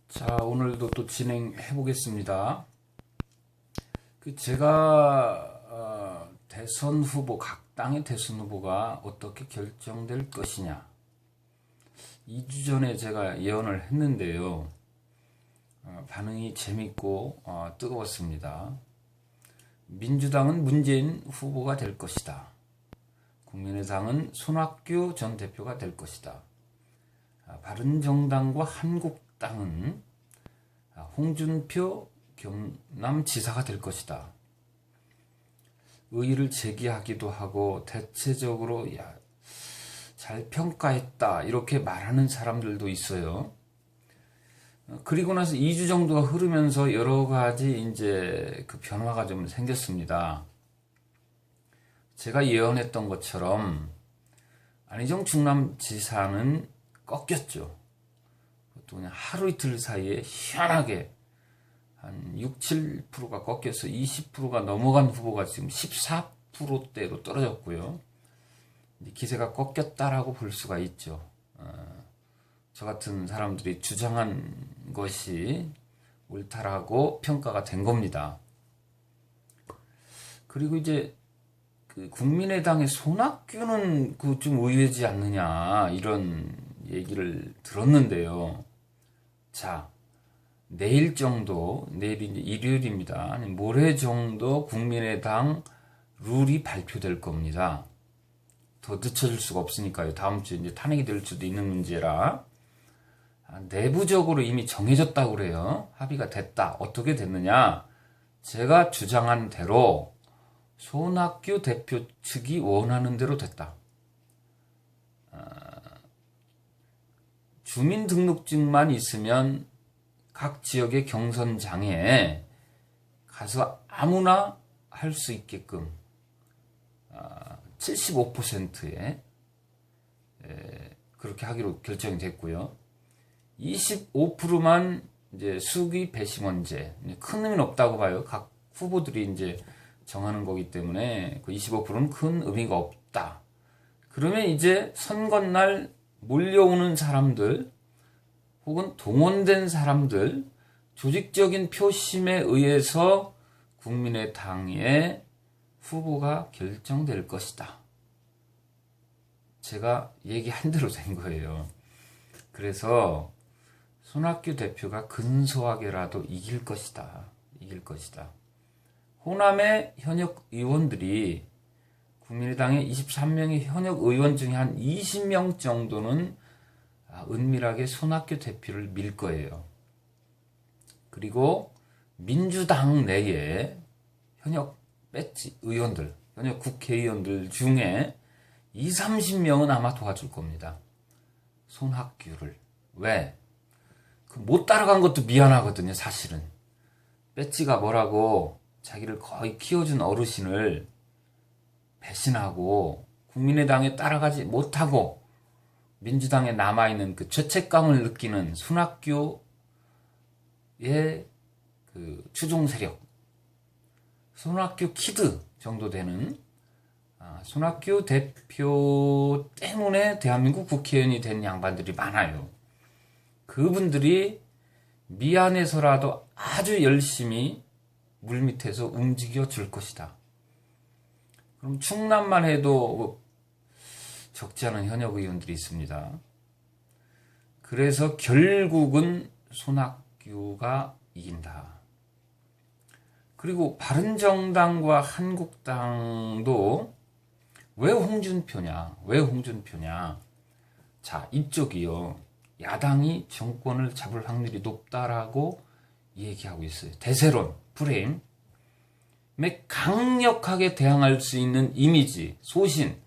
자, 오늘도 또 진행해 보겠습니다. 제가 대선 후보, 각 당의 대선 후보가 어떻게 결정될 것이냐. 2주 전에 제가 예언을 했는데요. 반응이 재밌고 뜨거웠습니다. 민주당은 문재인 후보가 될 것이다. 국민의당은 손학규 전 대표가 될 것이다. 바른정당과 한국당은 홍준표 경남지사가 될 것이다. 의의를 제기하기도 하고 대체적으로 잘 평가했다 이렇게 말하는 사람들도 있어요. 그리고 나서 2주 정도가 흐르면서 여러 가지 이제 그 변화가 좀 생겼습니다. 제가 예언했던 것처럼 안희정 충남지사는 꺾였죠. 또 그냥 하루 이틀 사이에 희한하게 한 6, 7%가 꺾여서 20%가 넘어간 후보가 지금 14%대로 떨어졌고요. 기세가 꺾였다라고 볼 수가 있죠. 저 같은 사람들이 주장한 것이 옳다라고 평가가 된 겁니다. 그리고 이제 국민의당의 손학규는 좀 의외지 않느냐 이런 얘기를 들었는데요. 자, 내일 정도, 내일이 이제 일요일입니다. 아니, 모레 정도 국민의당 룰이 발표될 겁니다. 더 늦춰질 수가 없으니까요. 다음 주에 이제 탄핵이 될 수도 있는 문제라. 내부적으로 이미 정해졌다고 그래요. 합의가 됐다. 어떻게 됐느냐? 제가 주장한 대로 손학규 대표 측이 원하는 대로 됐다. 주민등록증만 있으면 각 지역의 경선장에 가서 아무나 할 수 있게끔 75%에 그렇게 하기로 결정이 됐고요. 25%만 이제 수기 배심원제, 큰 의미는 없다고 봐요. 각 후보들이 이제 정하는 거기 때문에 그 25%는 큰 의미가 없다. 그러면 이제 선거날 몰려오는 사람들 혹은 동원된 사람들 조직적인 표심에 의해서 국민의당의 후보가 결정될 것이다. 제가 얘기한 대로 된 거예요. 그래서 손학규 대표가 근소하게라도 이길 것이다. 이길 것이다. 호남의 현역 의원들이 국민의당의 23명의 현역 의원 중에 한 20명 정도는 은밀하게 손학규 대표를 밀 거예요. 그리고 민주당 내에 현역 배지 의원들, 현역 국회의원들 중에 20, 30명은 아마 도와줄 겁니다. 손학규를. 왜? 못 따라간 것도 미안하거든요, 사실은. 배지가 뭐라고 자기를 거의 키워준 어르신을 배신하고 국민의당에 따라가지 못하고 민주당에 남아있는 그 죄책감을 느끼는 손학규의 그 추종 세력, 손학규 키드 정도 되는 손학규 대표 때문에 대한민국 국회의원이 된 양반들이 많아요. 그분들이 미안해서라도 아주 열심히 물밑에서 움직여 줄 것이다. 그럼 충남만 해도 적지 않은 현역 의원들이 있습니다. 그래서 결국은 손학규가 이긴다. 그리고 바른정당과 한국당도 왜 홍준표냐? 왜 홍준표냐? 자, 이쪽이요. 야당이 정권을 잡을 확률이 높다라고 얘기하고 있어요. 대세론, 프레임. 강력하게 대항할 수 있는 이미지, 소신,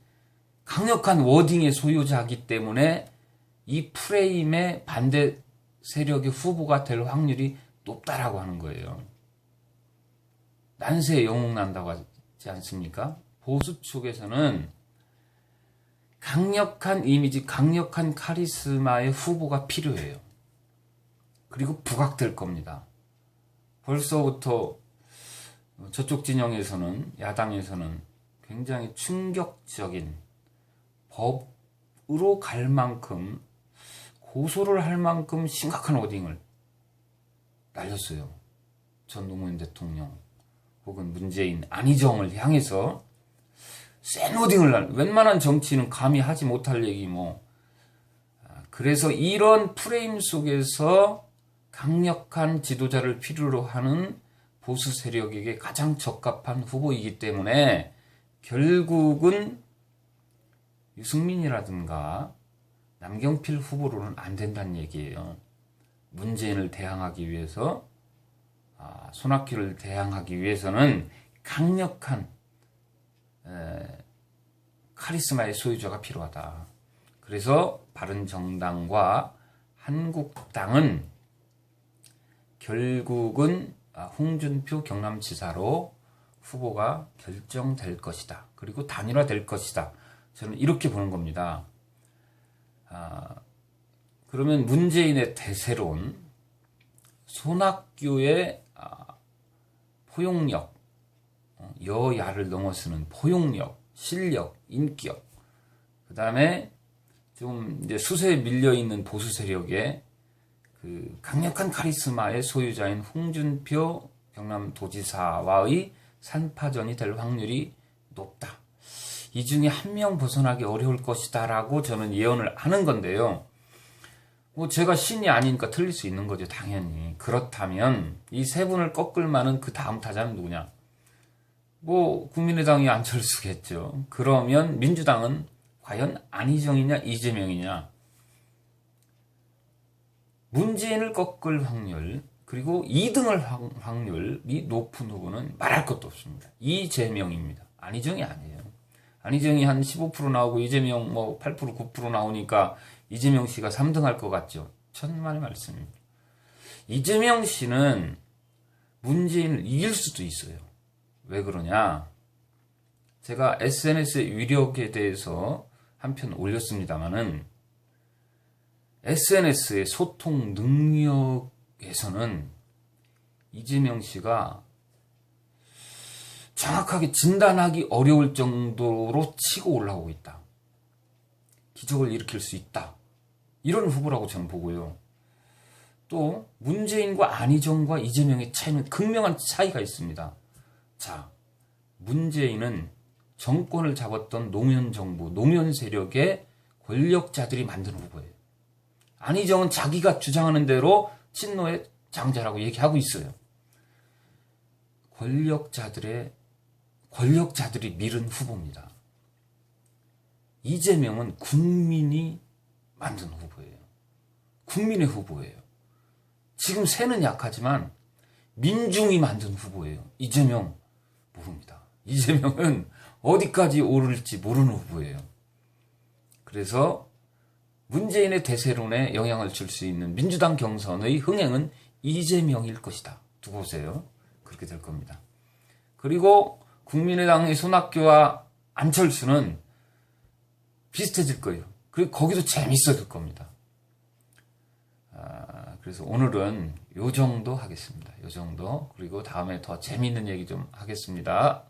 강력한 워딩의 소유자이기 때문에 이 프레임의 반대 세력의 후보가 될 확률이 높다라고 하는 거예요. 난세에 영웅 난다고 하지 않습니까? 보수 쪽에서는 강력한 이미지, 강력한 카리스마의 후보가 필요해요. 그리고 부각될 겁니다. 벌써부터 저쪽 진영에서는, 야당에서는 굉장히 충격적인 법으로 갈 만큼, 고소를 할 만큼 심각한 워딩을 날렸어요. 전 노무현 대통령 혹은 문재인, 안희정을 향해서 센 워딩을 웬만한 정치인은 감히 하지 못할 얘기 그래서 이런 프레임 속에서 강력한 지도자를 필요로 하는 보수 세력에게 가장 적합한 후보이기 때문에 결국은 유승민이라든가 남경필 후보로는 안 된다는 얘기예요. 문재인을 대항하기 위해서, 손학규를 대항하기 위해서는 강력한 카리스마의 소유자가 필요하다. 그래서 바른정당과 한국당은 결국은 홍준표 경남지사로 후보가 결정될 것이다. 그리고 단일화될 것이다. 저는 이렇게 보는 겁니다. 그러면 문재인의 대세론, 손학규의 포용력, 여야를 넘어서는 포용력, 실력, 인격, 그 다음에 좀 이제 수세에 밀려있는 보수 세력의 그 강력한 카리스마의 소유자인 홍준표 경남도지사와의 산파전이 될 확률이 높다. 이 중에 한 명 벗어나기 어려울 것이다 라고 저는 예언을 하는 건데요. 제가 신이 아니니까 틀릴 수 있는 거죠. 당연히. 그렇다면 이 세 분을 꺾을 만한 그 다음 타자는 누구냐? 국민의당이 안철수겠죠. 그러면 민주당은 과연 안희정이냐 이재명이냐? 문재인을 꺾을 확률, 그리고 2등을 확률이 높은 후보는 말할 것도 없습니다. 이재명입니다. 안희정이 아니에요. 안희정이 한 15% 나오고 이재명 8%, 9% 나오니까 이재명 씨가 3등 할 것 같죠. 천만의 말씀입니다. 이재명 씨는 문재인을 이길 수도 있어요. 왜 그러냐? 제가 SNS의 위력에 대해서 한 편 올렸습니다만은 SNS의 소통 능력에서는 이재명 씨가 정확하게 진단하기 어려울 정도로 치고 올라오고 있다. 기적을 일으킬 수 있다. 이런 후보라고 저는 보고요. 또 문재인과 안희정과 이재명의 차이는 극명한 차이가 있습니다. 자, 문재인은 정권을 잡았던 노무현 정부, 노무현 세력의 권력자들이 만든 후보예요. 안희정은 자기가 주장하는 대로 친노의 장자라고 얘기하고 있어요. 권력자들이 밀은 후보입니다. 이재명은 국민이 만든 후보예요. 국민의 후보예요. 지금 세는 약하지만 민중이 만든 후보예요. 이재명 모릅니다. 이재명은 어디까지 오를지 모르는 후보예요. 그래서 문재인의 대세론에 영향을 줄 수 있는 민주당 경선의 흥행은 이재명일 것이다. 두고 보세요. 그렇게 될 겁니다. 그리고 국민의당의 손학규와 안철수는 비슷해질 거예요. 그리고 거기도 재밌어질 겁니다. 그래서 오늘은 요 정도 하겠습니다. 요 정도. 그리고 다음에 더 재미있는 얘기 좀 하겠습니다.